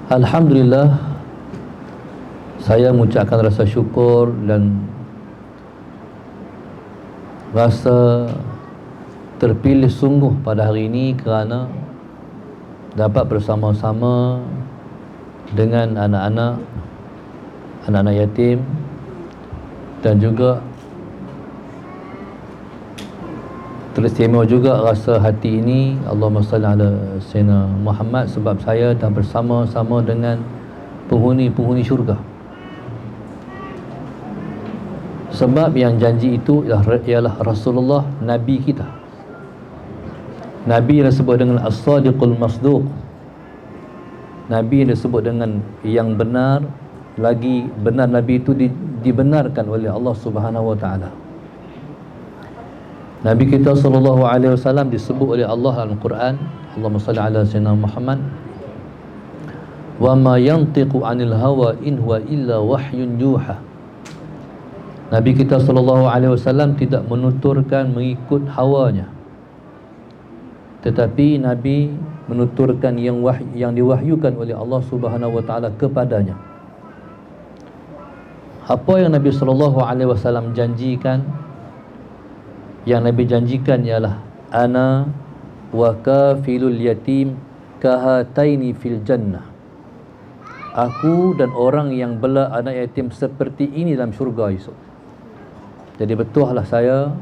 Alhamdulillah, saya mengucapkan rasa syukur dan rasa terpilih sungguh pada hari ini kerana dapat bersama-sama dengan anak-anak yatim, dan juga teristimewa juga rasa hati ini, Allahumma salli ala Sayyidina Muhammad, sebab saya dah bersama-sama dengan penghuni-penghuni syurga. Sebab yang janji itu ialah Rasulullah, Nabi kita. Nabi yang disebut dengan As-Sadiqul Masduq, Nabi yang disebut dengan yang benar, lagi benar Nabi itu dibenarkan oleh Allah Subhanahu wa taala. Nabi kita sallallahu alaihi wasallam disebut oleh Allah dalam Quran, Allahumma salli ala Sayyidina Muhammad, wa ma yantiqu 'anil hawa in huwa illa wahyun yuha. Nabi kita sallallahu alaihi wasallam tidak menuturkan mengikut hawanya, tetapi Nabi menuturkan yang diwahyukan oleh Allah Subhanahu wa taala kepadanya. Apa yang Nabi sallallahu alaihi wasallam janjikan, yang Nabi janjikan ialah ana wa kafilul yatim kahataini fil jannah. Aku dan orang yang bela anak yatim seperti ini dalam syurga esok. Jadi betullah saya,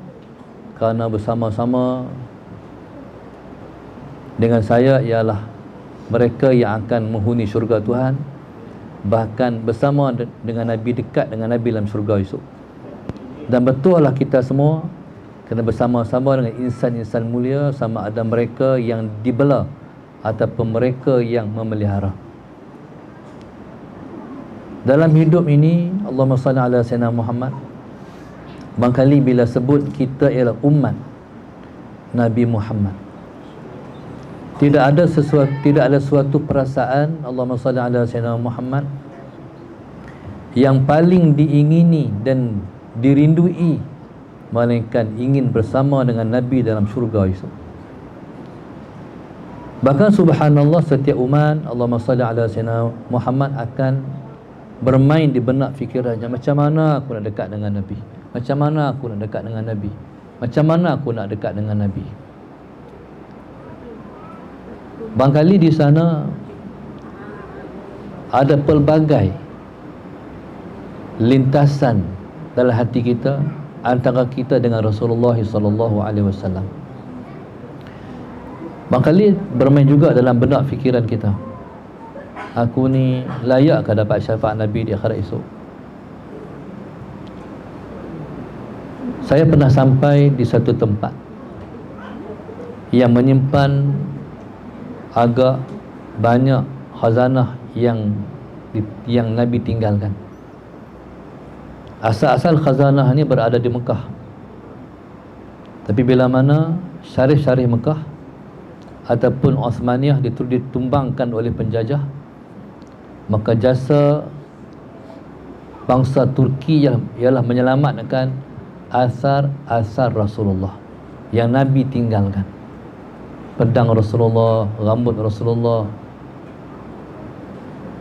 kerana bersama-sama dengan saya ialah mereka yang akan menghuni syurga Tuhan, bahkan bersama dengan Nabi, dekat dengan Nabi dalam syurga esok. Dan betullah kita semua kena bersama-sama dengan insan-insan mulia, sama ada mereka yang dibela ataupun mereka yang memelihara. Dalam hidup ini, Allahumma salli ala Sayyidina Muhammad, bangkali bila sebut kita ialah umat Nabi Muhammad, tidak ada suatu perasaan, Allahumma salli ala Sayyidina Muhammad, yang paling diingini dan dirindui melainkan ingin bersama dengan Nabi dalam syurga itu. Bahkan subhanallah, setiap umat Allahumma salli ala Sayyidina Muhammad akan bermain di benak fikirannya, macam mana aku nak dekat dengan Nabi, macam mana aku nak dekat dengan Nabi, macam mana aku nak dekat dengan Nabi. Barangkali di sana ada pelbagai lintasan dalam hati kita, antara kita dengan Rasulullah sallallahu alaihi wasallam. Barangkali bermain juga dalam benak fikiran kita, aku ni layakkah dapat syafaat Nabi di akhirat esok? Saya pernah sampai di satu tempat yang menyimpan agak banyak khazanah yang Nabi tinggalkan. Asal-asal khazanah ni berada di Mekah, tapi bila mana syarif-syarif Mekah ataupun Osmaniyah ditumbangkan oleh penjajah, maka jasa bangsa Turki ialah menyelamatkan asar-asar Rasulullah yang Nabi tinggalkan. Pedang Rasulullah, rambut Rasulullah.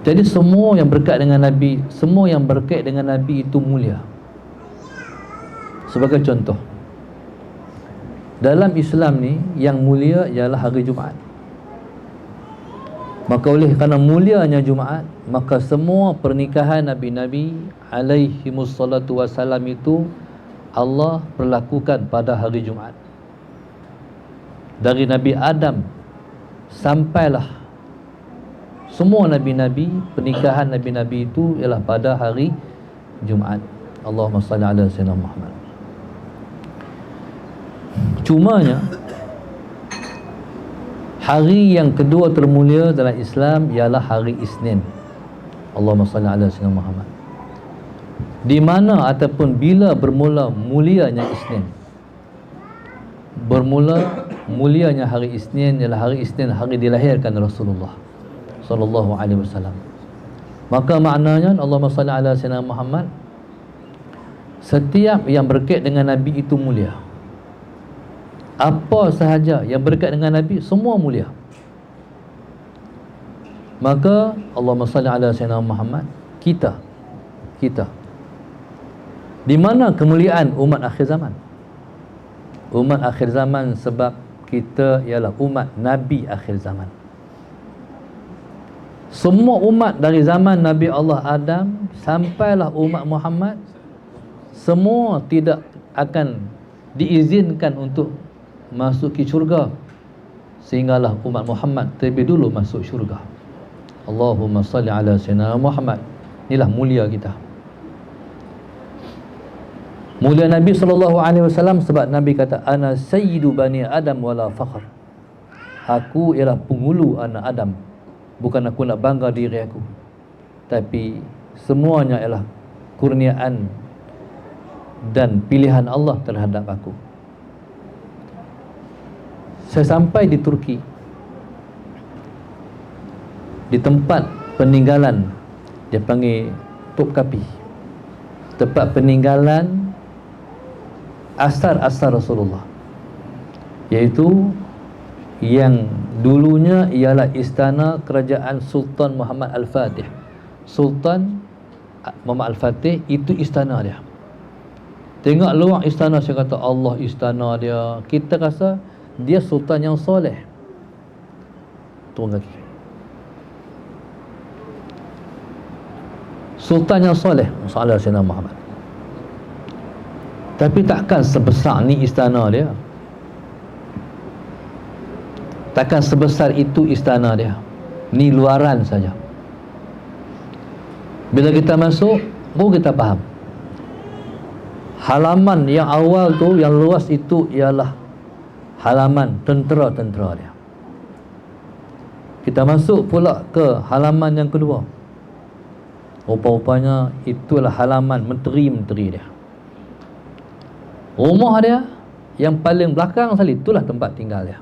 Jadi semua yang berkait dengan Nabi, semua yang berkait dengan Nabi itu mulia. Sebagai contoh, dalam Islam ni yang mulia ialah hari Jumaat. Maka oleh kerana mulianya Jumaat, maka semua pernikahan Nabi-Nabi alaihimus salatu wassalam itu Allah perlakukan pada hari Jumaat. Dari Nabi Adam sampailah semua Nabi-Nabi, pernikahan Nabi-Nabi itu ialah pada hari Jumaat. Allahumma salli ala Sayyidina Muhammad. Cumanya hari yang kedua termulia dalam Islam ialah hari Isnin. Allahumma salli ala Sayyidina Muhammad. Di mana ataupun bila bermula mulianya Isnin? Bermula mulianya hari Isnin ialah hari Isnin, hari dilahirkan Rasulullah sallallahu alaihi wasallam. Maka maknanya Allahumma salli ala Sayyidina Muhammad, setiap yang berkait dengan Nabi itu mulia. Apa sahaja yang berkait dengan Nabi semua mulia. Maka Allahumma salli ala sayyidina Muhammad, kita di mana kemuliaan umat akhir zaman? Umat akhir zaman sebab kita ialah umat Nabi akhir zaman. Semua umat dari zaman Nabi Allah Adam sampailah umat Muhammad, semua tidak akan diizinkan untuk masuk ke syurga, sehinggalah umat Muhammad terlebih dulu masuk syurga. Allahumma salli ala sayyidina Muhammad. Inilah mulia kita. Mulia Nabi SAW sebab Nabi kata, ana sayyidu bani Adam wala fakhr. Aku ialah penghulu anak Adam. Bukan aku nak bangga diri aku, tapi semuanya ialah kurniaan dan pilihan Allah terhadap aku. Saya sampai di Turki, di tempat peninggalan, dia panggil Topkapi, tempat peninggalan asar-asar Rasulullah, iaitu yang dulunya ialah istana kerajaan Sultan Muhammad Al-Fatih. Sultan Muhammad Al-Fatih itu istana dia. Tengok luar istana, saya kata Allah istana dia, kita rasa dia sultan yang soleh. Turun kaki. Sultan yang soleh, Sallallahu Alaihi Muhammad. Tapi takkan sebesar ni istana dia, takkan sebesar itu istana dia. Ni luaran saja. Bila kita masuk, baru kita faham. Halaman yang awal tu, yang luas itu ialah halaman tentera-tentera dia. Kita masuk pula ke halaman yang kedua. Rupa-rupanya itulah halaman menteri-menteri dia. Rumah dia yang paling belakang sekali, itulah tempat tinggal dia.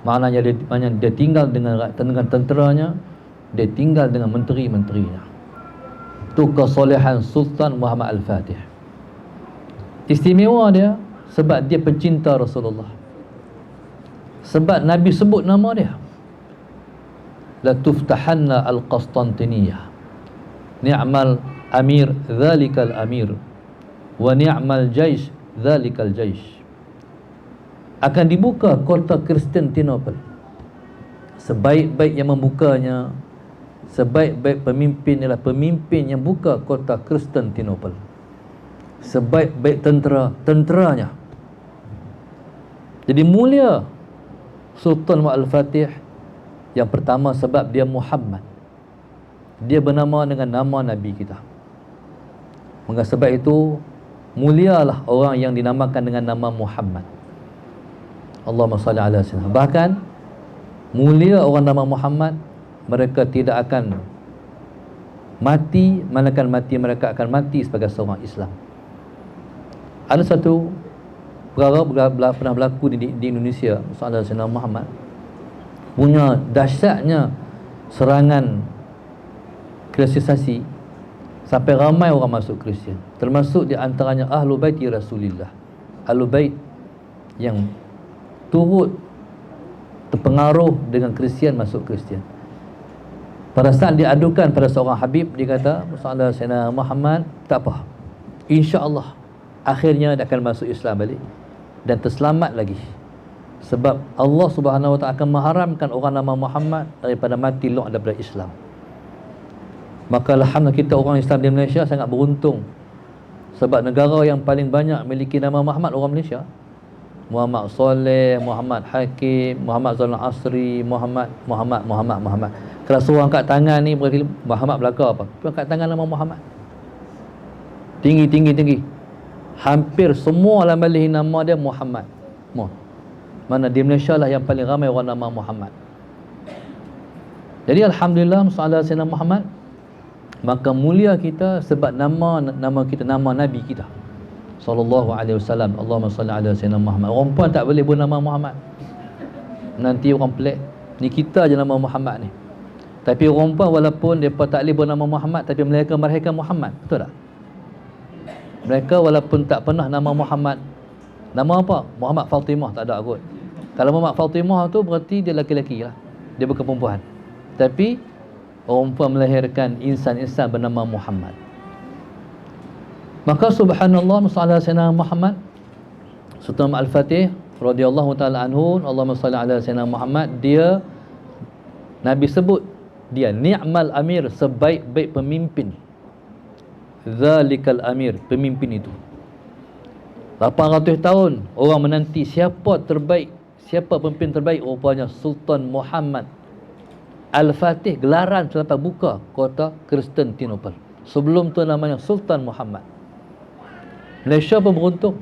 Maknanya dia tinggal dengan tenteranya, dia tinggal dengan menteri-menterinya. Itu kesolehan Sultan Muhammad Al-Fatih. Istimewa dia sebab dia pencinta Rasulullah. Sebab Nabi sebut nama dia, la tuftahanna al-Qastantiniyah, ni'mal amir dhalikal amir, wa ni'mal jaish dhalikal jaish. Akan dibuka kota Konstantinopel. Sebaik-baik yang membukanya, sebaik-baik pemimpin ialah pemimpin yang buka kota Konstantinopel. Sebaik-baik tenteranya. Jadi mulia Sultan Al-Fatih yang pertama sebab dia Muhammad. Dia bernama dengan nama Nabi kita. Maka sebab itu mulialah orang yang dinamakan dengan nama Muhammad. Allahumma salli ala sayyidina. Bahkan mulia orang nama Muhammad, mereka tidak akan mati, manakala mati mereka akan mati sebagai seorang Islam. Ada satu perkara pernah berlaku di Indonesia, Sallallahu Alaihi Muhammad punya dahsyatnya serangan kristianisasi sampai ramai orang masuk Kristian, termasuk di antaranya Ahlul Baiti Rasulillah, Ahlul Bait yang turut terpengaruh dengan Kristian masuk Kristian. Pada saat diadukan pada seorang Habib, dia kata Sallallahu Alaihi Muhammad, tak apa, insya-Allah akhirnya dia akan masuk Islam balik dan terselamat lagi. Sebab Allah Subhanahu Wa Taala akan mengharamkan orang nama Muhammad daripada mati long daripada Islam. Maka alhamdulillah kita orang Islam di Malaysia sangat beruntung, sebab negara yang paling banyak memiliki nama Muhammad orang Malaysia. Muhammad Soleh, Muhammad Hakim, Muhammad Zul Asri, Muhammad. Kalau suruh angkat tangan ni berarti Muhammad belaka apa? Angkat tangan nama Muhammad. Tinggi. Hampir semua dalam Melayu nama dia Muhammad. Mana di Malaysia lah yang paling ramai orang nama Muhammad. Jadi alhamdulillah sallallahu alaihi Muhammad, maka mulia kita sebab nama kita, nama Nabi kita sallallahu alaihi wasallam. Allahumma salli ala sayyidina Muhammad. Orang pun tak boleh bernama Muhammad. Nanti orang pelik, ni kita je nama Muhammad ni. Tapi orang pun walaupun depa tak boleh bernama Muhammad, tapi mereka merahaikan Muhammad. Betul tak? Mereka walaupun tak pernah nama Muhammad, nama apa? Muhammad Fatimah tak ada kot. Kalau Muhammad Fatimah tu berarti dia lelaki-lelaki lah, dia bukan perempuan. Tapi orang pun melahirkan insan-insan bernama Muhammad. Maka subhanallah, sallallahu alaihi wasallam Muhammad, Sultan Al-Fatih radhiyallahu taala anhu, Allahumma salli ala sayyidina Muhammad, dia Nabi sebut dia ni'mal amir, sebaik-baik pemimpin. Zalikal amir, pemimpin itu. 800 tahun orang menanti siapa terbaik, siapa pemimpin terbaik, rupanya Sultan Muhammad Al-Fatih, gelaran selepas buka kota Konstantinopel. Sebelum tu namanya Sultan Muhammad. Malaysia pun beruntung.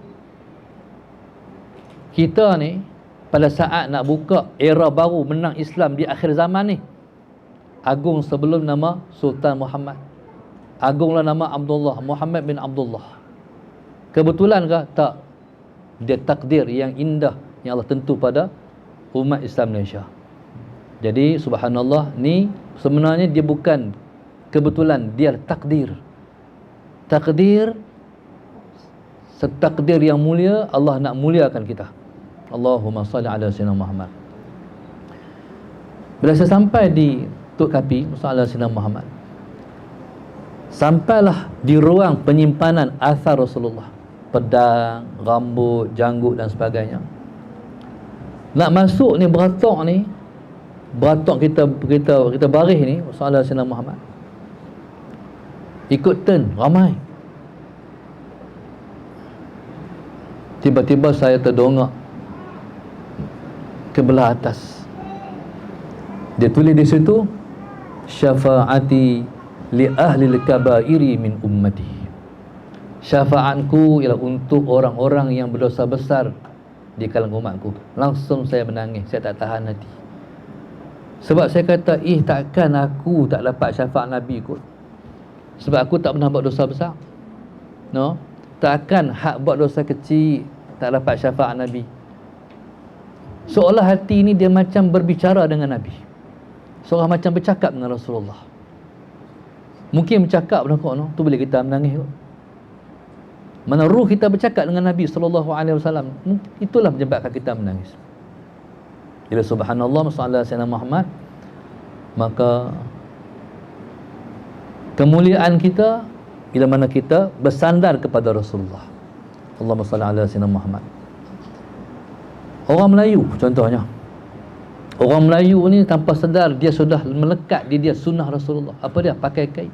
Kita ni pada saat nak buka era baru menang Islam di akhir zaman ni, agung sebelum nama Sultan Muhammad, agunglah nama Abdullah, Muhammad bin Abdullah. Kebetulan ke? Tak. Dia takdir yang indah yang Allah tentu pada umat Islam Malaysia. Jadi subhanallah, ni sebenarnya dia bukan kebetulan, dia takdir. Takdir, setakdir yang mulia, Allah nak muliakan kita. Allahumma salli ala sayyidina Muhammad. Bila saya sampai di Tok Kapi, sallallahu alaihi wasallam Muhammad, sampailah di ruang penyimpanan asar Rasulullah, pedang, rambut, janggut dan sebagainya. Nak masuk ni beratok kita baris ni, sallallahu alaihi wasallam Muhammad, ikut turn ramai. Tiba-tiba saya terdongak ke belah atas. Dia tulis di situ, syafaati li ahli al-kabairi min ummati. Syafaatku ialah untuk orang-orang yang berdosa besar di kalangan umatku. Langsung saya menangis, saya tak tahan hati. Sebab saya kata, takkan aku tak dapat syafaat Nabi kot. Sebab aku tak pernah buat dosa besar. No? Takkan hak buat dosa kecil tak dapat syafaat Nabi. Seolah hati ni dia macam berbicara dengan Nabi, seolah macam bercakap dengan Rasulullah. Mungkin bercakap dah kok, no? Tu boleh kita menangis kot. Mana ruh kita bercakap dengan Nabi sallallahu alaihi wasallam, itulah menyebabkan kita menangis. Bila subhanallah sallallahu alaihi wasallam Muhammad, maka kemuliaan kita bila mana kita bersandar kepada Rasulullah. Allahumma salli ala sayyidina Muhammad. Orang Melayu contohnya, orang Melayu ni tanpa sedar dia sudah melekat di dia sunnah Rasulullah. Apa dia? Pakai kain.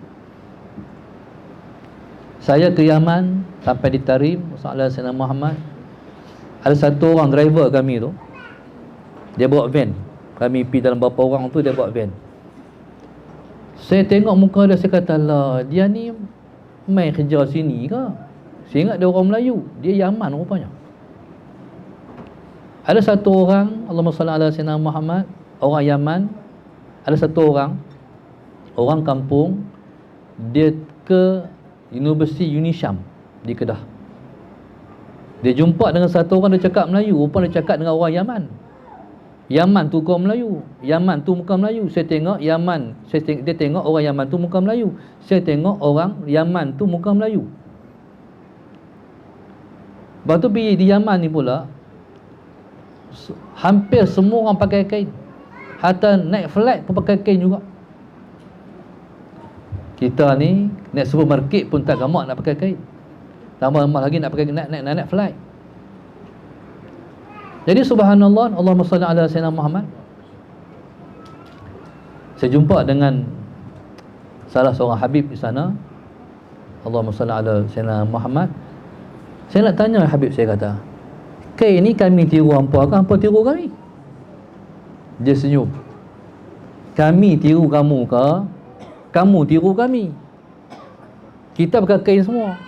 Saya ke Yaman, sampai di Tarim, sallallahu alaihi wasallam Muhammad, ada satu orang driver kami tu, dia bawa van. Kami pergi dalam berapa orang tu, dia bawa van. Saya tengok muka dia, saya kata, lah, dia ni main kerja sini ke? Saya ingat dia orang Melayu, dia Yaman rupanya. Ada satu orang, Allahumma salli ala sayyidina Muhammad, orang Yaman. Ada satu orang kampung, dia ke Universiti Unisham di Kedah. Dia jumpa dengan satu orang, dia cakap Melayu. Rupanya dia cakap dengan orang Yaman. Yaman tu kaum Melayu, Yaman tu muka Melayu. Saya tengok Yaman, dia tengok orang Yaman tu muka Melayu. Saya tengok orang Yaman tu muka Melayu. Lepas tu pergi di Yaman ni pula, hampir semua orang pakai kain. Hatta naik flight pun pakai kain juga. Kita ni naik supermarket pun tak gamak nak pakai kain, tambah lagi nak pakai naik flight. Jadi subhanallah, Allahumma salli ala sayyidina Muhammad. Saya jumpa dengan salah seorang habib di sana, Allahumma salli ala sayyidina Muhammad. Saya nak tanya habib, saya kata, kain ni kami tiru hampa ke hampa tiru kami? Dia senyum. Kami tiru kamu ke kamu tiru kami? Kita pakai kain semua.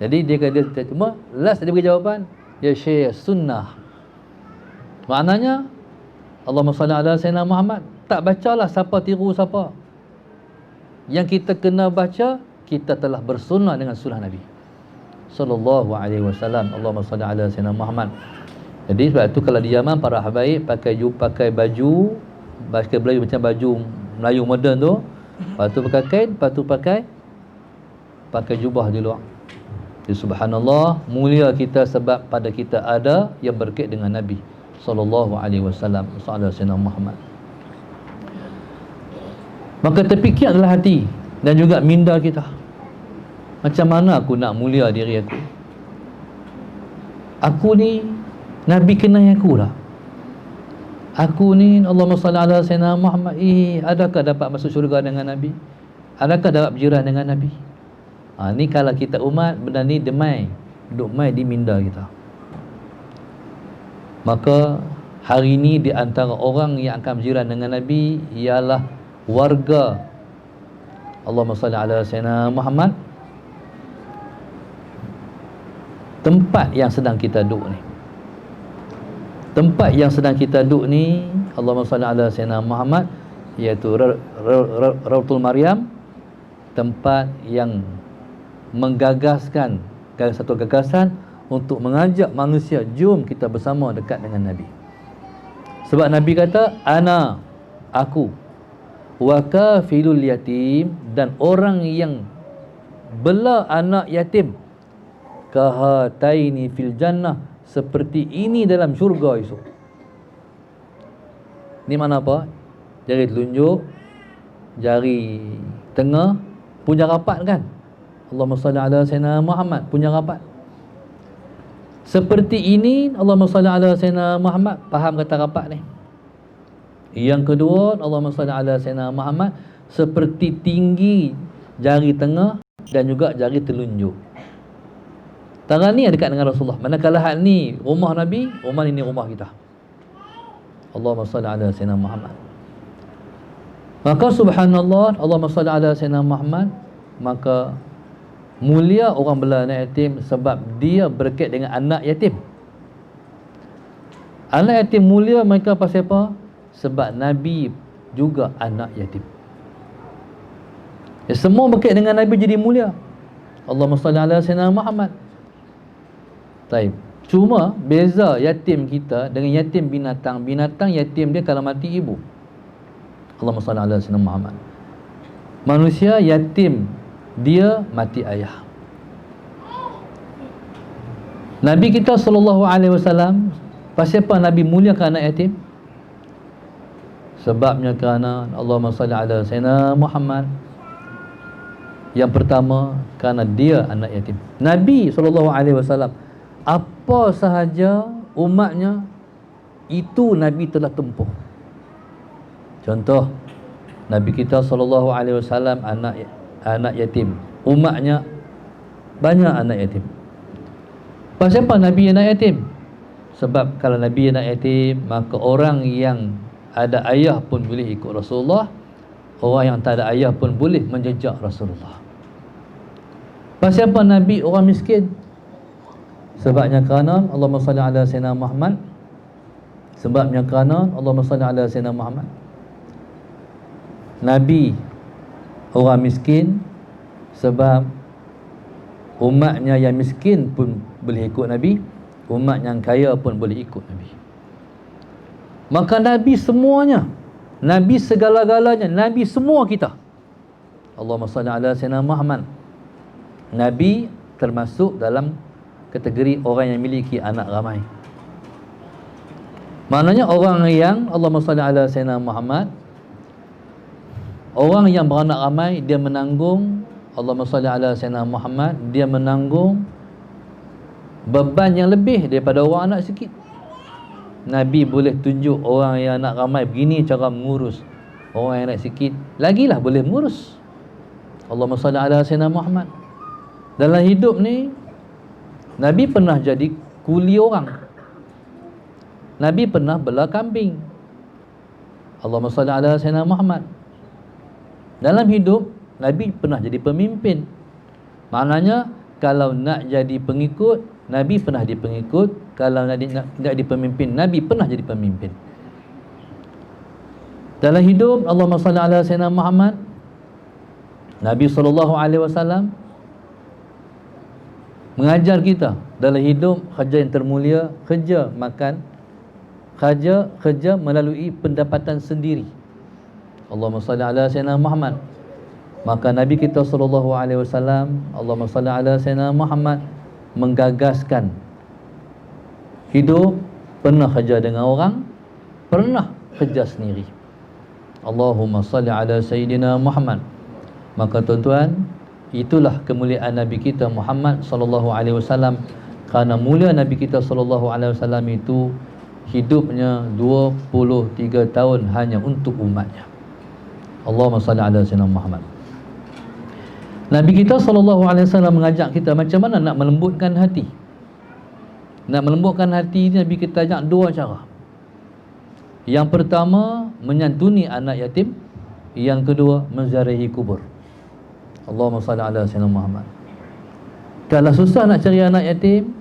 Jadi dia kata, cuma last dia beri jawapan, ya Syekh, sunnah. Maknanya Allahumma salli ala sayyidina Muhammad, tak bacalah siapa tiru siapa. Yang kita kena baca, kita telah bersunnah dengan sunnah Nabi sallallahu alaihi wasallam. Allahumma salli ala sayyidina Muhammad. Jadi sebab tu kalau di Yaman, para habaib pakai baju Melayu macam baju Melayu moden tu. Lepas tu pakai kain, lepas tu pakai jubah di luar. Jadi subhanallah, mulia kita sebab pada kita ada yang berkait dengan Nabi sallallahu alaihi wasallam, sallallahu alaihi Muhammad. Maka terfikir adalah hati dan juga minda kita. Macam mana aku nak mulia diri aku? Aku ni Nabi kenal aku lah. Aku ni Allahumma salli ala sayyidina Muhammad. Adakah dapat masuk syurga dengan Nabi? Adakah dapat berjiran dengan Nabi? Ni kalau kita umat, benda ni duduk mai di minda kita. Maka hari ini di antara orang yang akan berjiran dengan Nabi ialah warga Allahumma salli ala sayyidina Muhammad. Tempat yang sedang kita duduk ni, tempat yang sedang kita duduk ni, Allahumma salli ala sayyidina Muhammad, iaitu Raudhatul Maryam, tempat yang menggagaskan satu gagasan untuk mengajak manusia, jom kita bersama dekat dengan Nabi. Sebab Nabi kata, aku wa kafilul yatim, dan orang yang bela anak yatim, kahataini fil jannah, seperti ini dalam syurga esok. Ni mana apa? Jari telunjuk, jari tengah punya rapat kan? Allahumma salli ala sayyidina Muhammad, punya rapat. Seperti ini Allahumma salli ala sayyidina Muhammad, faham kata rapat ni. Yang kedua, Allahumma salli ala sayyidina Muhammad, seperti tinggi jari tengah dan juga jari telunjuk. Tangan ni dekat dengan Rasulullah. Manakala hal ni rumah Nabi, rumah ni rumah kita. Allahumma salli ala sayyidina Muhammad. Maka subhanallah, Allahumma salli ala sayyidina Muhammad, maka mulia orang bela anak yatim sebab dia berkait dengan anak yatim. Anak yatim mulia mereka pasal apa? Sebab Nabi juga anak yatim. Semua berkait dengan Nabi jadi mulia. Allahumma salli ala sayyidina Muhammad. Taib. Cuma beza yatim kita dengan yatim binatang. Binatang yatim dia kalau mati ibu. Allahumma salli ala sayyidina Muhammad. Manusia yatim dia mati ayah. Nabi kita sallallahu alaihi wasallam, pasal apa Nabi muliakan anak yatim? Sebabnya kerana Allahumma salli ala sayyidina Muhammad. Yang pertama, kerana dia anak yatim. Nabi sallallahu alaihi wasallam, apa sahaja umatnya itu Nabi telah tempuh. Contoh, Nabi kita sallallahu alaihi wasallam anak yatim. Umatnya banyak anak yatim. Pasal apa Nabi anak yatim? Sebab kalau Nabi anak yatim, maka orang yang ada ayah pun boleh ikut Rasulullah, orang yang tak ada ayah pun boleh menjejak Rasulullah. Pasal apa Nabi orang miskin? Sebabnya kerana Allahumma salli ala sayyidina Muhammad. Sebabnya kerana Allahumma salli ala sayyidina Muhammad, Nabi orang miskin, sebab umatnya yang miskin pun boleh ikut Nabi, umat yang kaya pun boleh ikut Nabi. Maka Nabi semuanya, Nabi segala-galanya, Nabi semua kita. Allahumma salli ala sayyidina Muhammad. Nabi termasuk dalam kategori orang yang memiliki anak ramai. Maknanya orang yang Allahumma salli ala sayyidina Muhammad, orang yang beranak ramai, dia menanggung, Allahumma salli ala sayyidina Muhammad, dia menanggung beban yang lebih daripada orang anak sikit. Nabi boleh tunjuk orang yang anak ramai begini cara mengurus. Orang yang anak sikit lagilah boleh mengurus. Allahumma salli ala sayyidina Muhammad. Dalam hidup ni Nabi pernah jadi kuli orang. Nabi pernah bela kambing. Allahumma salli ala sayyidina Muhammad. Dalam hidup Nabi pernah jadi pemimpin. Maknanya kalau nak jadi pengikut, Nabi pernah jadi pengikut. Kalau nak jadi pemimpin, Nabi pernah jadi pemimpin. Dalam hidup Allahumma salli ala sayyidina Muhammad, Nabi SAW mengajar kita dalam hidup kerja yang termulia, kerja makan, kerja melalui pendapatan sendiri. Allahumma salli ala sayyidina Muhammad. Maka Nabi kita SAW, Allahumma salli ala sayyidina Muhammad, menggagaskan hidup pernah kerja dengan orang, pernah kerja sendiri. Allahumma salli ala Sayyidina Muhammad. Maka tuan-tuan, itulah kemuliaan Nabi kita Muhammad sallallahu alaihi wasallam. Kerana mulia Nabi kita sallallahu alaihi wasallam itu hidupnya 23 tahun hanya untuk umatnya. Allahumma salli ala Sayyidina Muhammad. Nabi kita sallallahu alaihi wasallam mengajak kita macam mana nak melembutkan hati. Nak melembutkan hati ni Nabi kita ajak dua cara. Yang pertama, menyantuni anak yatim. Yang kedua, menziarahi kubur. Allahumma salli ala Sayyidina Muhammad. Kalau susah nak cari anak yatim,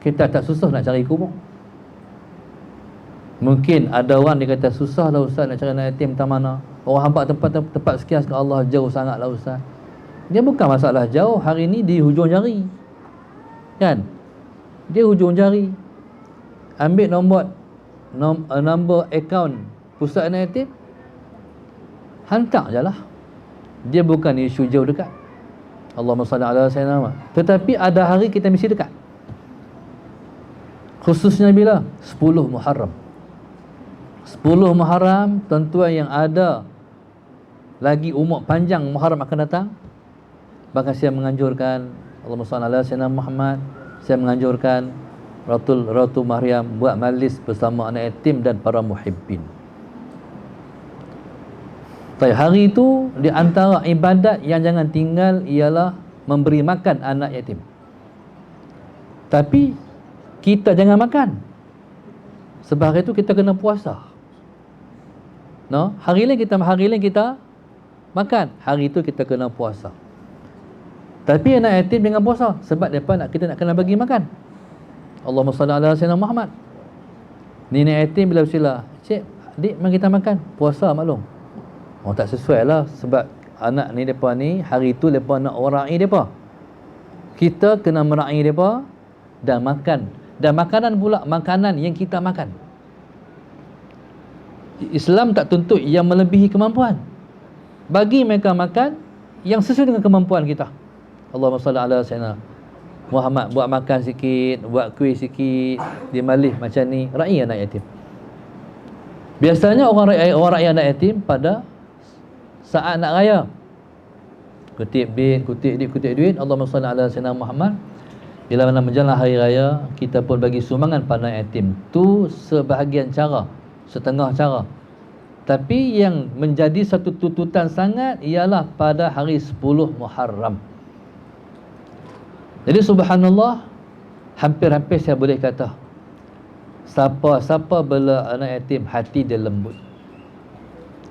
kita tak susah nak cari kubur. Mungkin ada orang dia kata, susah lah ustaz nak cari anak yatim tak mana. Orang hambat tempat sekian ke Allah, jauh sangat lah ustaz. Dia bukan masalah jauh, hari ni di hujung jari. Kan? Dia hujung jari. Ambil nombor akaun pusat anak yatim, hantar je lah. Dia bukan isu jauh dekat. Allahumma salli ala Sayyidina Muhammad. Tetapi ada hari kita mesti dekat. Khususnya bila 10 Muharram. 10 Muharram, tuan-tuan yang ada lagi umur panjang Muharram akan datang, bahkan saya menganjurkan, Allahumma salli ala Sayyidina Muhammad, saya menganjurkan Ratu Maryam buat majlis bersama anak yatim dan para muhibbin. Hari itu di antara ibadat yang jangan tinggal ialah memberi makan anak yatim. Tapi kita jangan makan. Sebab hari itu kita kena puasa. No, hari lain kita makan. Hari itu kita kena puasa. Tapi anak yatim jangan puasa sebab kita nak kena bagi makan. Allahumma salli ala Sayyidina Muhammad. Ni anak yatim bila bersila, cik, adik mari kita makan. Puasa maklum. Oh, tak sesuai lah. Sebab anak ni mereka ni, hari tu mereka nak ra'i mereka. Kita kena mera'i mereka dan makan. Dan makanan pula, makanan yang kita makan. Islam tak tuntut yang melebihi kemampuan. Bagi mereka makan yang sesuai dengan kemampuan kita. Allahumma salli ala Sayyidina Muhammad. Buat makan sikit, buat kuih sikit, dia malih macam ni, ra'i anak yatim. Biasanya orang ra'i anak yatim pada saat nak raya. Kutip duit. Allahumma salli ala Sayyidina Muhammad. Bila mana menjelang hari raya, kita pun bagi sumbangan pada yatim. Tu sebahagian cara, setengah cara. Tapi yang menjadi satu tuntutan sangat ialah pada hari 10 Muharram. Jadi subhanallah, hampir-hampir saya boleh kata, siapa bela anak yatim, hati dia lembut.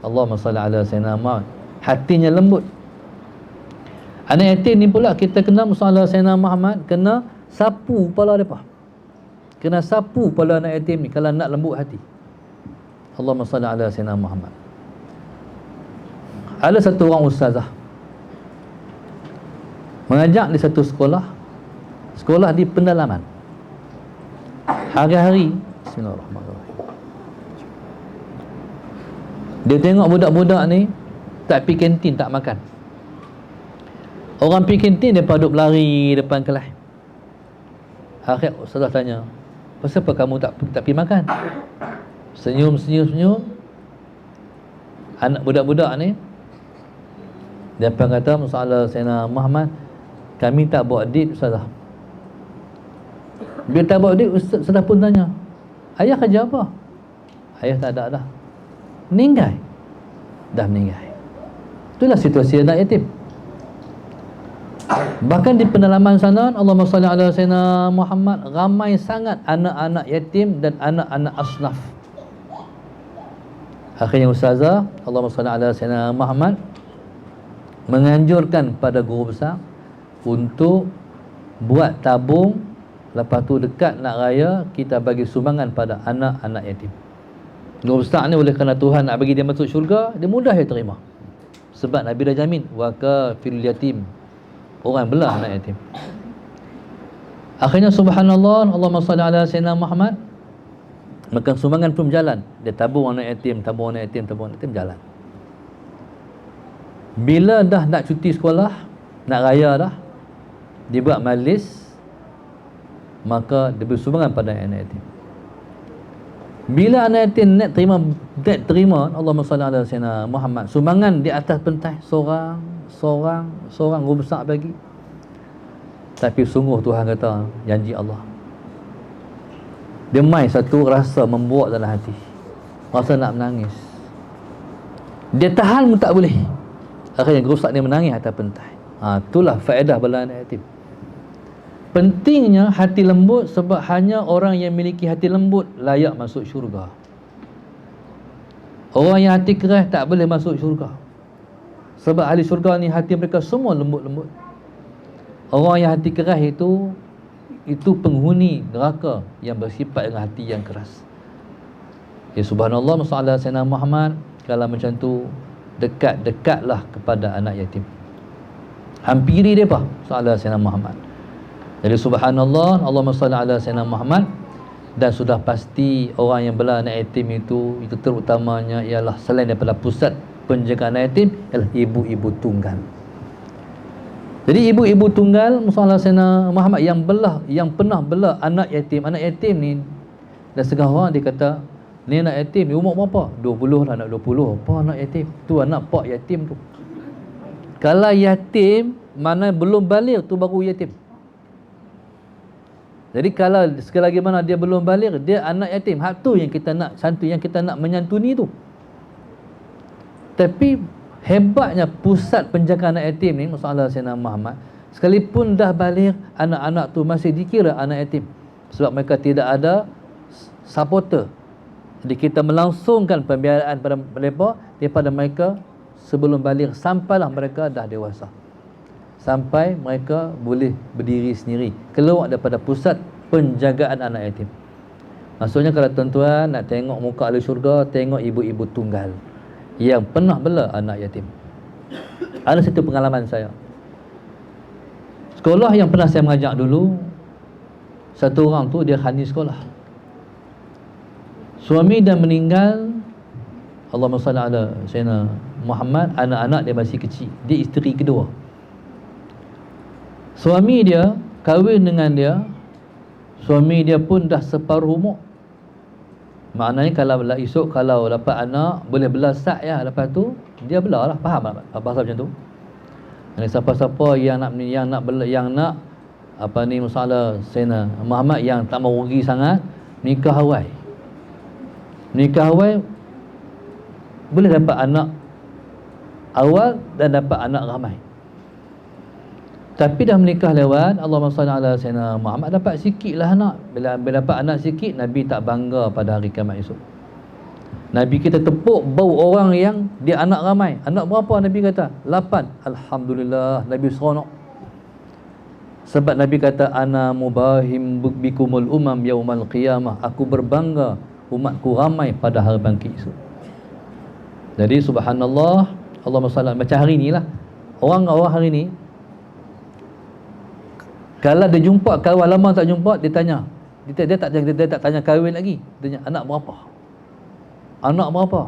Allahumma salli ala Sayyidina Muhammad. Hatinya lembut. Anak yatim ni pula kita kena musalla Sayyidina Muhammad, kena sapu kepala mereka. Kena sapu kepala anak yatim ni kalau nak lembut hati. Allahumma salli ala Sayyidina Muhammad. Ada satu orang ustazah mengajak di satu sekolah di pendalaman. Hari-hari, bismillahirrahmanirrahim, dia tengok budak-budak ni tak pergi kantin, tak makan. Orang pergi kantin, mereka duduk berlari depan kelas. Akhir ustazah tanya, pasal apa kamu tak pergi makan? Senyum. Anak budak-budak ni, dia kata, masalah Sayyidina Muhammad, kami tak bawa duit ustazah. Bila tak bawa duit, ustazah pun tanya, ayah kerja apa? Ayah tak ada dah. Meninggal. Dah meninggal. Itulah situasi anak yatim. Bahkan di pendalaman sana, Allahumma salli ala Sayyidina Muhammad, ramai sangat anak-anak yatim dan anak-anak asnaf. Akhirnya ustazah, Allahumma salli ala Sayyidina Muhammad, menganjurkan pada guru besar untuk buat tabung. Lepas tu dekat nak raya, kita bagi sumbangan pada anak-anak yatim. Guru besar ni oleh kerana Tuhan nak bagi dia masuk syurga, dia mudah dia terima. Sebab Nabi dah jamin, wa kafil yatim, orang belah anak yatim. Akhirnya subhanallah, Allahumma salli ala Sayyidina Muhammad, maka sumbangan pun jalan. Dia tabung anak yatim jalan. Bila dah nak cuti sekolah, nak raya dah, dia buat majlis, maka dia beri sumbangan pada anak yatim. Bila anak yatim nak terima Allahumma salli ala sayyidina Muhammad, sumbangan di atas pentas seorang besar bagi. Tapi sungguh Tuhan kata, janji Allah, dia mai satu rasa membuat dalam hati, rasa nak menangis, dia tahan pun tak boleh, akhirnya gerusak dia menangis atas pentas. Itulah faedah bela anak yatim. Pentingnya hati lembut, sebab hanya orang yang memiliki hati lembut layak masuk syurga. Orang yang hati keras tak boleh masuk syurga, sebab ahli syurga ni hati mereka semua lembut-lembut. Orang yang hati keras itu penghuni neraka yang bersifat dengan hati yang keras. Ya subhanallah, masalah Sayyidina Muhammad kalau macam tu, dekatlah kepada anak yatim, hampiri mereka masalah Sayyidina Muhammad. Jadi subhanallah, Allahumma salli ala Sayyidina Muhammad. Dan sudah pasti orang yang bela anak yatim itu terutamanya ialah, selain daripada pusat penjagaan anak yatim, ialah ibu-ibu tunggal. Jadi ibu-ibu tunggal masalah Sayyidina Muhammad yang pernah bela anak yatim. Anak yatim ni, dan setengah orang dia kata, ni anak yatim ni umur berapa? 20 lah, anak 20. Apa anak yatim? Tu anak pak yatim tu. Kalau yatim, mana belum balik tu baru yatim. Jadi kalau sekali lagi mana dia belum balik, dia anak yatim. Hak tu yang kita nak yang kita nak menyantuni tu. Tapi hebatnya pusat penjagaan anak yatim ni, masalah Sayyidina Muhammad, sekalipun dah balik, anak-anak tu masih dikira anak yatim, sebab mereka tidak ada supporter. Jadi kita melangsungkan pembiayaan pada mereka, daripada mereka sebelum balik sampailah mereka dah dewasa, sampai mereka boleh berdiri sendiri, keluar daripada pusat penjagaan anak yatim. Maksudnya kalau tuan-tuan nak tengok muka ahli syurga, tengok ibu-ibu tunggal yang pernah bela anak yatim. Ada satu pengalaman saya. Sekolah yang pernah saya mengajak dulu, satu orang tu dia khani sekolah. Suami dah meninggal, Allahumma salli ala Sayyidina Muhammad, anak-anak dia masih kecil. Dia isteri kedua. Suami dia kahwin dengan dia, suami dia pun dah separuh umur. Maknanya kalau esok kalau dapat anak, boleh belah sat ya, lepas tu dia belah lah. Faham tak bahasa macam tu? Ini siapa-siapa yang nak apa ni, masalah Sayyidina Muhammad, yang tak mau rugi sangat, nikah awal. Nikah awal boleh dapat anak awal dan dapat anak ramai. Tapi dah menikah lewat, Allahumma salli ala Sayyidina Muhammad, dapat sikit lah anak. Bila dapat anak sikit, Nabi tak bangga pada hari kiamat esok. Nabi kita tepuk bau orang yang dia anak ramai. Anak berapa Nabi kata? 8. Alhamdulillah, Nabi seronok. Sebab Nabi kata, ana mubahim bikumul umam yaumal qiyamah, aku berbangga umatku ramai pada hari bangkit esok. Jadi subhanallah, Allahumma salli, macam hari ni lah, orang-orang hari ni kalau dia jumpa kawan lama tak jumpa, dia tanya, dia tak tanya kahwin lagi, dia tanya anak berapa, anak berapa.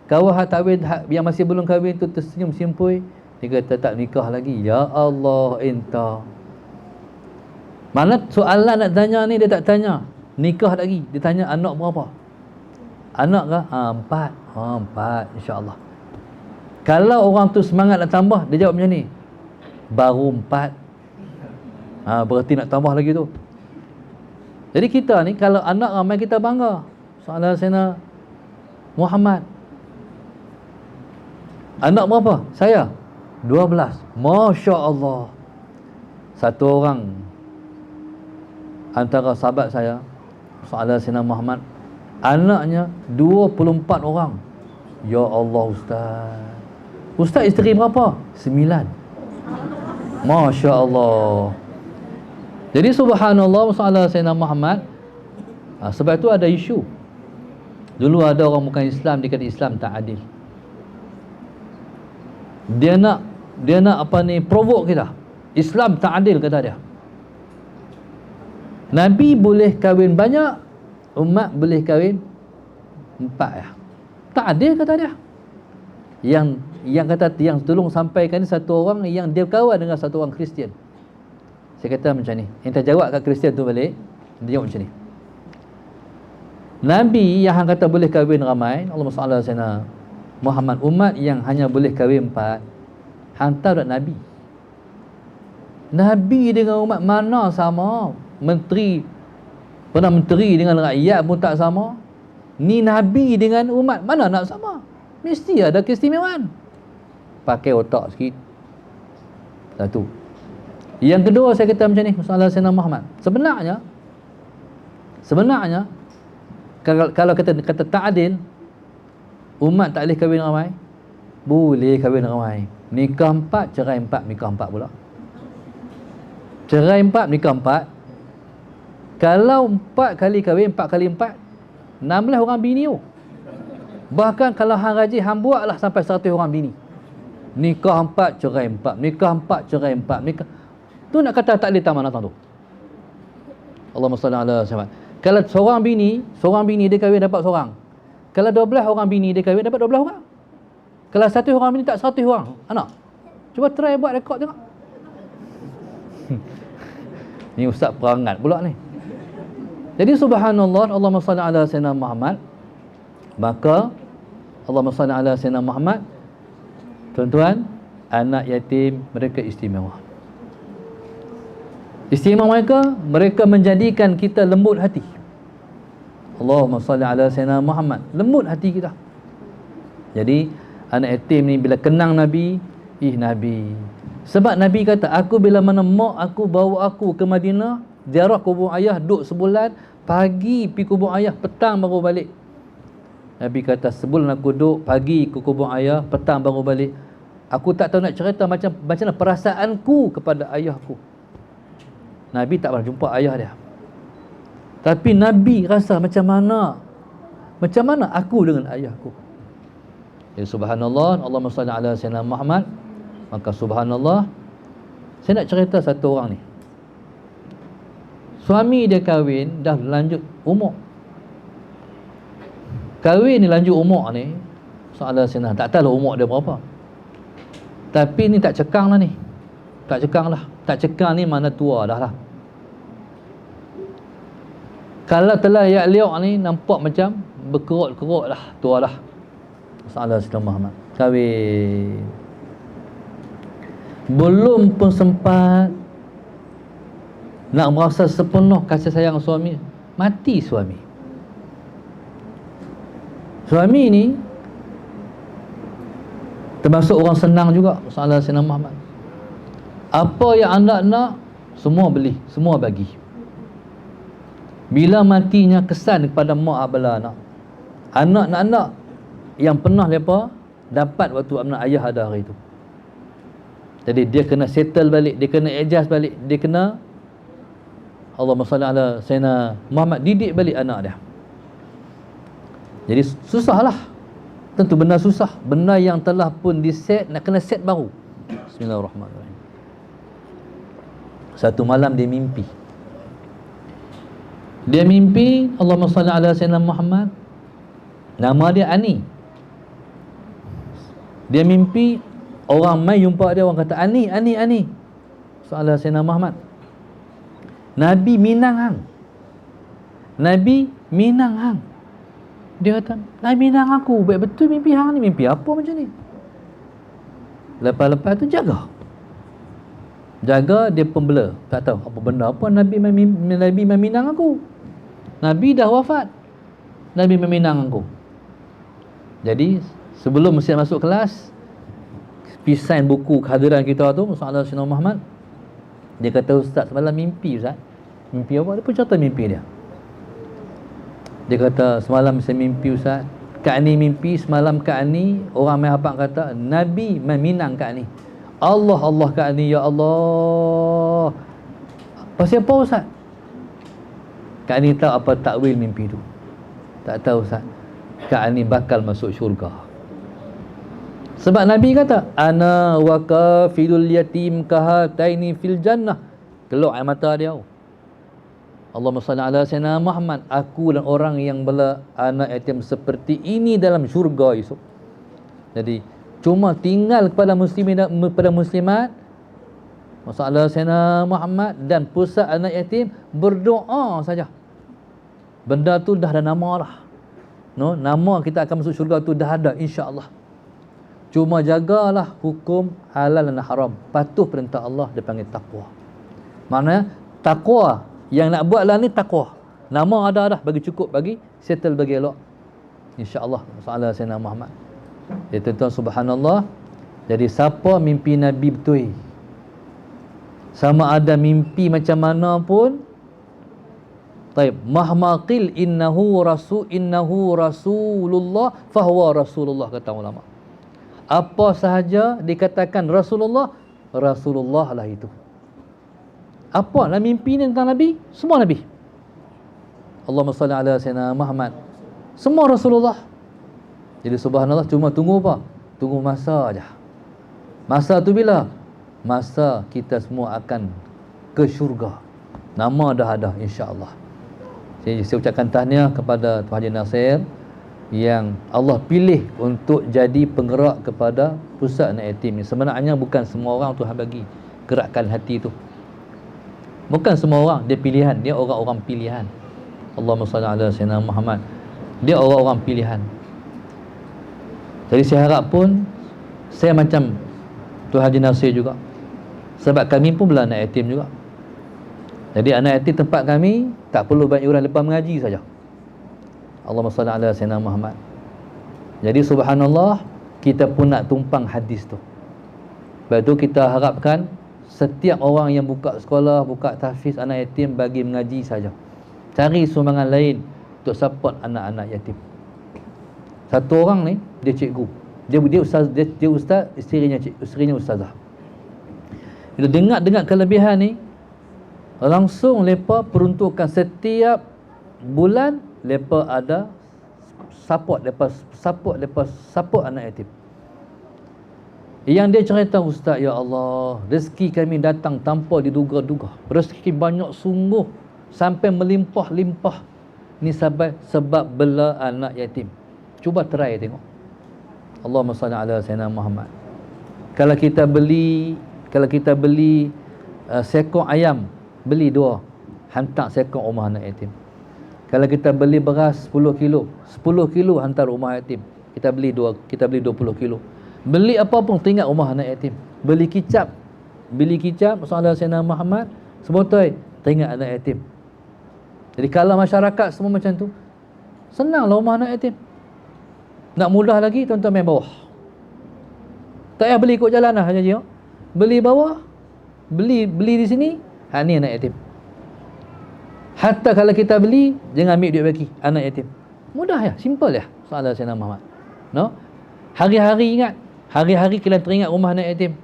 Kawan hak kahwin, yang masih belum kahwin tu tersenyum simpui, dia kata tak nikah lagi. Ya Allah, entah mana soalan nak tanya ni, dia tak tanya nikah lagi, dia tanya anak berapa. Anak ke? 4. 4 insya-Allah. Kalau orang tu semangat nak tambah, dia jawab macam ni, baru 4. Berarti nak tambah lagi tu. Jadi kita ni kalau anak ramai, kita bangga. Soalan Sayyidina Muhammad, anak berapa? Saya 12. Masya Allah. Satu orang antara sahabat saya, soalan Sayyidina Muhammad, anaknya 24 orang. Ya Allah Ustaz. Ustaz isteri berapa? 9. Masya Allah. Jadi subhanallah, masalah Sayyidina Muhammad. Sebab itu ada isu. Dulu ada orang bukan Islam, dia kata Islam tak adil. Dia nak apa ni, provoke kita. Islam tak adil, kata dia. Nabi boleh kahwin banyak, umat boleh kahwin 4 ya. Tak adil, kata dia. Yang tolong sampaikan ni satu orang yang dia kawan dengan satu orang Kristian. Saya kata macam ni, yang terjawab kat Kristian tu balik, dia jawab macam ni, Nabi yang hang kata boleh kahwin ramai, Allahumma salli ala sayyidina Muhammad, umat yang hanya boleh kahwin 4, hang tahu tak Nabi? Nabi dengan umat mana sama? Menteri, Perdana Menteri dengan rakyat pun tak sama. Ni Nabi dengan umat mana nak sama? Mesti ada keistimewaan. Pakai otak sikit. Satu. Yang kedua saya kata macam ni, masalah Sayyidina Muhammad. Sebenarnya kalau kata tak adil, umat tak boleh kahwin ramai. Boleh kahwin ramai. Nikah 4, cerai 4, nikah 4 pula. Cerai 4, nikah 4. Kalau 4 kali kahwin, 4 kali 4, 16 orang bini tu. Bahkan kalau hang rajin, hang buatlah sampai 100 orang bini. Nikah 4, cerai 4, nikah 4, cerai 4, nikah. Tu nak kata tak boleh tamat datang tu. Allahumma salli ala Muhammad. Kalau seorang bini dia kahwin dapat seorang. Kalau 12 orang bini dia kahwin dapat 12 orang. Kalau 100 orang bini tak 100 orang anak. Cuba try buat rekod tengok. Ni ustaz perangat pula ni. Jadi subhanallah, Allahumma salli ala sayyidina Muhammad. Maka Allahumma salli ala sayyidina Muhammad. Tuan-tuan, anak yatim mereka istimewa. Istimewa mereka menjadikan kita lembut hati. Allahumma salli ala sayyidina Muhammad. Lembut hati kita. Jadi anak yatim ni bila kenang Nabi, Nabi. Sebab Nabi kata, aku bila mana mak aku bawa aku ke Madinah, ziarah kubur ayah, duduk sebulan, pagi pergi kubur ayah, petang baru balik. Nabi kata, sebulan aku duduk, pagi ke kubur ayah, petang baru balik. Aku tak tahu nak cerita macam mana perasaanku kepada ayahku. Nabi tak pernah jumpa ayah dia. Tapi Nabi rasa macam mana aku dengan ayahku. Ya subhanallah, Allahumma salli ala sayyidina Muhammad. Maka subhanallah, saya nak cerita satu orang ni. Suami dia kahwin dah lanjut umur. Kahwin ni lanjut umur ni, soalan senang, tak tahu umur dia berapa. Tapi ni tak cekang lah ni. Tak cekang ni mana tua dah lah. Kalau telah yak liok ni nampak macam berkerut-kerut lah, tua lah. Soalan senang Muhammad. Kahwin. Belum pun sempat nak merasa sepenuh kasih sayang suami, mati suami. Suami ni termasuk orang senang juga. Salah Sayyidina Muhammad. Apa yang anda nak, semua beli, semua bagi. Bila matinya kesan kepada mak abala anak. Anak-anak yang pernah mereka dapat waktu anak ayah ada hari itu. Jadi dia kena settle balik, dia kena adjust balik, dia kena Allahumma salli ala sayyidina Muhammad, didik balik anak dia. Jadi susahlah. Tentu benda susah, benda yang telah pun diset nak kena set baru. Bismillahirrahmanirrahim. Satu malam dia mimpi. Allahumma salli ala sayyidina Muhammad. Nama dia Ani. Dia mimpi orang mai jumpa dia, orang kata Ani. Soalan Sayyidina Muhammad. Nabi minang hang. Dia kata, Nabi minang aku. Baik betul mimpi hang ni. Mimpi apa macam ni? Lepas-lepas tu jaga dia pembela. Tak tahu apa benda apa Nabi meminang aku. Nabi dah wafat, Nabi meminang aku. Jadi sebelum mesti masuk kelas, pisain buku kehadiran kita tu, Sayyidina Sayyidina Muhammad. Dia kata, ustaz semalam mimpi ustaz. Mimpi apa? Dia pun cerita mimpi dia. Dia kata, semalam saya mimpi ustaz, Kak Ani mimpi semalam Kak Ani, orang main apa kata Nabi meminang Kak Ani. Allah Kak Ani, ya Allah. Pasal apa ustaz? Kak Ani tahu apa takwil mimpi tu? Tak tahu ustaz. Kak Ani bakal masuk syurga. Sebab Nabi kata, ana wa kafilul yatim kahataini fil jannah. Keluar air mata dia. Allahumma salli ala sayyidina Muhammad. Aku dan orang yang bela anak yatim seperti ini dalam syurga esok. Jadi cuma tinggal kepada muslimin dan pada muslimat, masalah sayyidina Muhammad dan pusat anak yatim berdoa saja. Benda tu dah ada nama lah. No, nama kita akan masuk syurga tu dah ada, insya-Allah. Cuma jagalah hukum halal dan haram. Patuh perintah Allah, dia panggil takwa. Maknanya takwa yang nak buat lah ni takwa. Nama ada dah, bagi cukup, bagi settle, bagi elok. Insya-Allah. Sallallahu Sayyidina Muhammad. Ya tuan-tuan, subhanallah. Jadi siapa mimpi Nabi betul, sama ada mimpi macam mana pun, taib, mahmaqil innahu rasulullah fahuwa rasulullah, kata ulama. Apa sahaja dikatakan Rasulullah lah itu. Apa lah mimpi ni tentang Nabi? Semua Nabi. Allahumma salli ala sayyidina Muhammad. Semua Rasulullah. Jadi subhanallah, cuma tunggu apa? Tunggu masa aja. Masa tu bila? Masa kita semua akan ke syurga. Nama dah ada, insya-Allah. Jadi saya ucapkan tahniah kepada Tuan Haji Nasir yang Allah pilih untuk jadi penggerak kepada pusat anak yatim ni. Sebenarnya bukan semua orang Tuhan bagi gerakkan hati tu. Bukan semua orang, dia pilihan, dia orang-orang pilihan. Allahumma salli ala sayyidina Muhammad. Dia orang-orang pilihan. Jadi saya harap pun saya macam Tuan Haji Nasir juga. Sebab kami pun belah anak yatim juga. Jadi anak yatim tempat kami tak perlu bayar iuran, lepas mengaji saja. Allahumma salli ala sayyidina Muhammad. Jadi subhanallah, kita pun nak tumpang hadis tu. Sebab tu kita harapkan setiap orang yang buka sekolah, buka tahfiz anak yatim, bagi mengaji saja. Cari sumbangan lain untuk support anak-anak yatim. Satu orang ni dia cikgu, dia ustaz, isterinya ustazah. Bila dengar kelebihan ni, langsung lepa peruntukan setiap bulan lepa ada support anak yatim. Yang dia cerita, ustaz, ya Allah, rezeki kami datang tanpa diduga-duga. Rezeki banyak sungguh sampai melimpah-limpah. Ni sebab bela anak yatim. Cuba try tengok. Allahumma salli ala sayyidina Muhammad. Kalau kita beli seekor ayam, beli 2, hantar seekor rumah anak yatim. Kalau kita beli beras 10 kilo, 10 kilo hantar rumah yatim. Kita beli 20 kilo. Beli apa pun tinggal rumah anak yatim. Beli kicap sallallahu alaihi Muhammad, sebotol teringat anak yatim. Jadi kalau masyarakat semua macam tu, senanglah rumah anak yatim. Nak mudah lagi, tuan-tuan main bawah. Tak payah beli ikut jalan lah, Haji. Beli bawah, beli di sini, ni anak yatim. Hatta kalau kita beli, jangan ambil duit bagi anak yatim. Mudah ya, simple ya. Sallallahu alaihi Muhammad. No? Hari-hari ingat, hari-hari kalian teringat rumah anak yatim.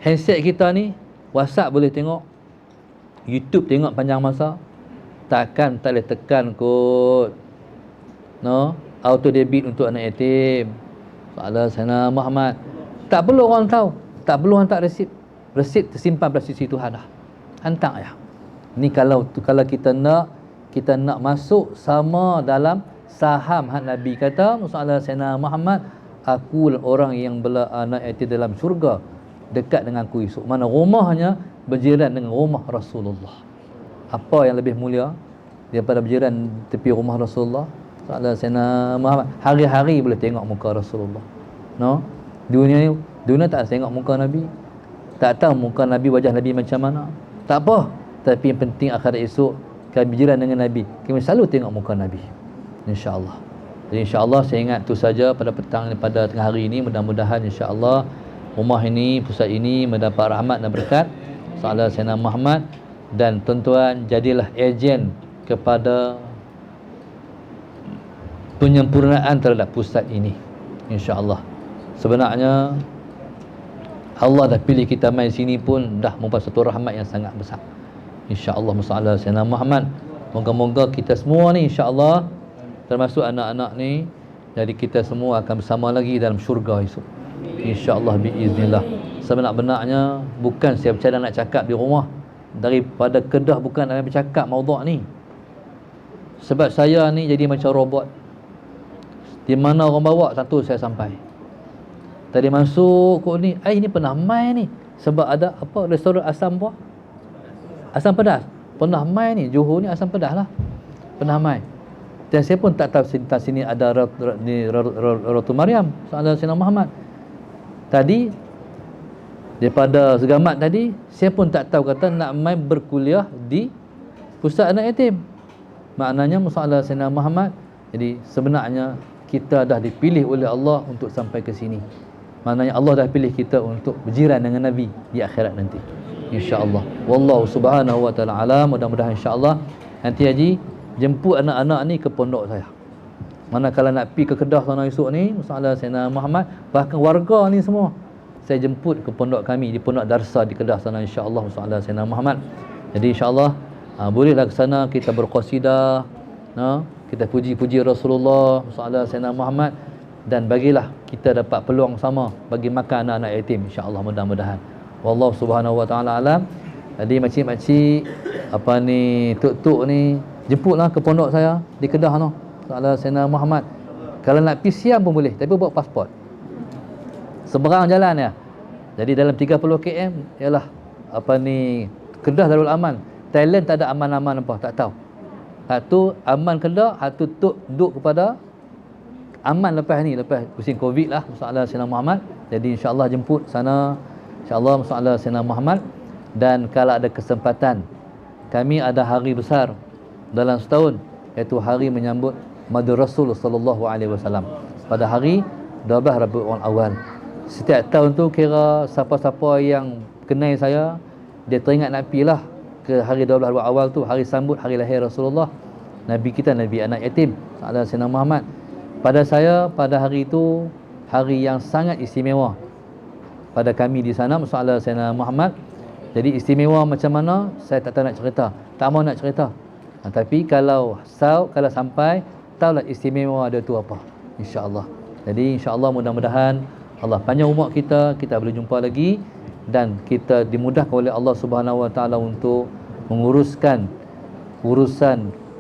Handset kita ni, WhatsApp boleh tengok, YouTube tengok panjang masa. Tak boleh tekan kot. No? Auto debit untuk anak yatim. Sallallahu alaihi Muhammad. Tak perlu orang tahu, tak perlu hantar resip. Resip tersimpan pada sisi Tuhan dah. Hantar ya. Ni kalau kita nak masuk sama dalam saham Nabi kata sallallahu alaihi Muhammad, aku orang yang bela anak yatim dalam syurga dekat dengan aku esok. Mana rumahnya berjiran dengan rumah Rasulullah. Apa yang lebih mulia daripada berjiran tepi rumah Rasulullah sallallahu alaihi Muhammad? Hari-hari boleh tengok muka Rasulullah. No? Dunia tak tengok muka Nabi. Tak tahu muka Nabi, wajah Nabi macam mana. Tak apa. Tapi yang penting akhirat esok kami berjiran dengan Nabi, kami selalu tengok muka Nabi, insya-Allah. Jadi insya-Allah saya ingat tu saja pada petang pada tengah hari ini. Mudah-mudahan insya-Allah rumah ini, pusat ini mendapat rahmat dan berkat sallallahu alaihi Muhammad. Dan tuan-tuan jadilah ejen kepada penyempurnaan terhadap pusat ini, insya-Allah. Sebenarnya Allah dah pilih kita main sini pun dah membuat satu rahmat yang sangat besar. InsyaAllah Musa'ala Sayyidina Muhammad. Moga-moga kita semua ni insyaAllah, termasuk anak-anak ni, jadi kita semua akan bersama lagi dalam syurga esok, InsyaAllah biiznillah. Sebenar-benarnya bukan saya bercakap nak cakap di rumah, daripada Kedah bukan nak bercakap maudhu' ni. Sebab saya ni jadi macam robot. Di mana orang bawa, satu saya sampai. Tadi masuk kok ni, ini pernah main ni. Sebab ada apa, restoran asam buah, asam pedas. Pernah main ni, Johor ni asam pedas lah. pernah mai. Dan saya pun tak tahu tentang sini ada Ratu Maryam soalan Sayyidina Muhammad. Tadi daripada segamat tadi saya pun tak tahu kata nak mai berkuliah di pusat anak yatim. Maknanya masalah Sayyidina Muhammad. Jadi sebenarnya kita dah dipilih oleh Allah untuk sampai ke sini. Maknanya Allah dah pilih kita untuk berjiran dengan Nabi di akhirat nanti, insya-Allah. Wallahu subhanahu wa ta'ala alam. Mudah-mudahan insya-Allah nanti Haji jemput anak-anak ni ke pondok saya. Mana kalau nak pergi ke Kedah sana esok ni, masalah Sayyidina Muhammad, bahkan warga ni semua saya jemput ke pondok kami di Pondok Darsa di Kedah sana, insya-Allah, masalah Sayyidina Muhammad. Jadi insya-Allah bolehlah ke sana kita berqasidah, kita puji-puji Rasulullah, masalah Sayyidina Muhammad, dan bagilah kita dapat peluang sama bagi makan anak-anak yatim, insya-Allah, mudah-mudahan. Wallahu subhanahu wa ta'ala alam. Jadi makcik-makcik apa ni, tok-tok ni, jemputlah ke pondok saya di Kedah tu. Soalan Sayyidina Muhammad. Kalau nak pergi Siam pun boleh, tapi bawa pasport. Seberang jalan ya. Jadi dalam 30 km ialah apa ni, Kedah Darul Aman. Thailand tak ada aman-aman apa, tak tahu. Satu aman Kedah, satu tok duduk kepada aman lepas ni, lepas musim Covid lah, masalah Sayyidina Muhammad. Jadi insya-Allah jemput sana, insya-Allah masalah Sayyidina Muhammad. Dan kalau ada kesempatan, kami ada hari besar dalam setahun, iaitu hari menyambut Madu Rasul sallallahu alaihi wasallam pada hari 12 Rabiul Awal. Setiap tahun tu kira siapa-siapa yang kenal saya, dia teringat nak pergilah ke hari 12 Rabiul Awal tu, hari sambut hari lahir Rasulullah, Nabi kita, Nabi anak yatim, Sayyidina Muhammad. Pada saya, pada hari itu hari yang sangat istimewa pada kami di sana, masalah Sayyidina Muhammad. Jadi istimewa macam mana saya tak tahu nak cerita, tak mau nak cerita. Tapi kalau sampai tahulah istimewa dia tu apa, insya-Allah. Jadi insya-Allah mudah-mudahan Allah panjang umur kita boleh jumpa lagi dan kita dimudahkan oleh Allah Subhanahu wa taala untuk menguruskan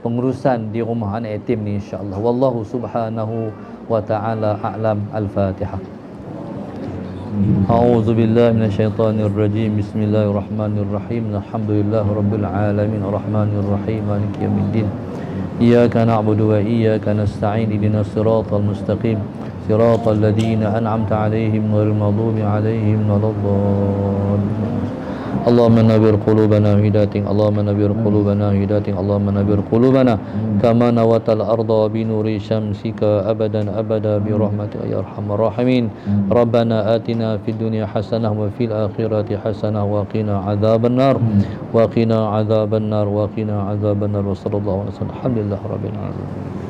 pengurusan di rumah anak yatim ni, insya-Allah. Wallahu subhanahu wa taala a'lam. Al-Fatihah. A'udzu billahi minasyaitonir rajim. Bismillahirrahmanirrahim. Alhamdulillahirabbil alamin arrahmanir rahim maliki yaumiddin. Iyyaka na'budu wa iyyaka nasta'in. Ihdinas siratal mustaqim. Siratal ladzina an'amta 'alaihim ghairil maghdubi 'alaihim waladdallin. Allahumma nawwir qulubana hidayatin, Allahumma nawwir qulubana hidayatin, Allahumma nawwir qulubana kama nawatal arda bi nuri syamsika abadan abada bi rahmatika ya arhamar rahimin. Rabbana atina fid dunya hasanah wa fil akhirati hasanah wa qina adzabannar wa qina adzabannar wa qina adzabannar wa sallallahu alaihi wasallam. Alhamdulillah rabbil alamin.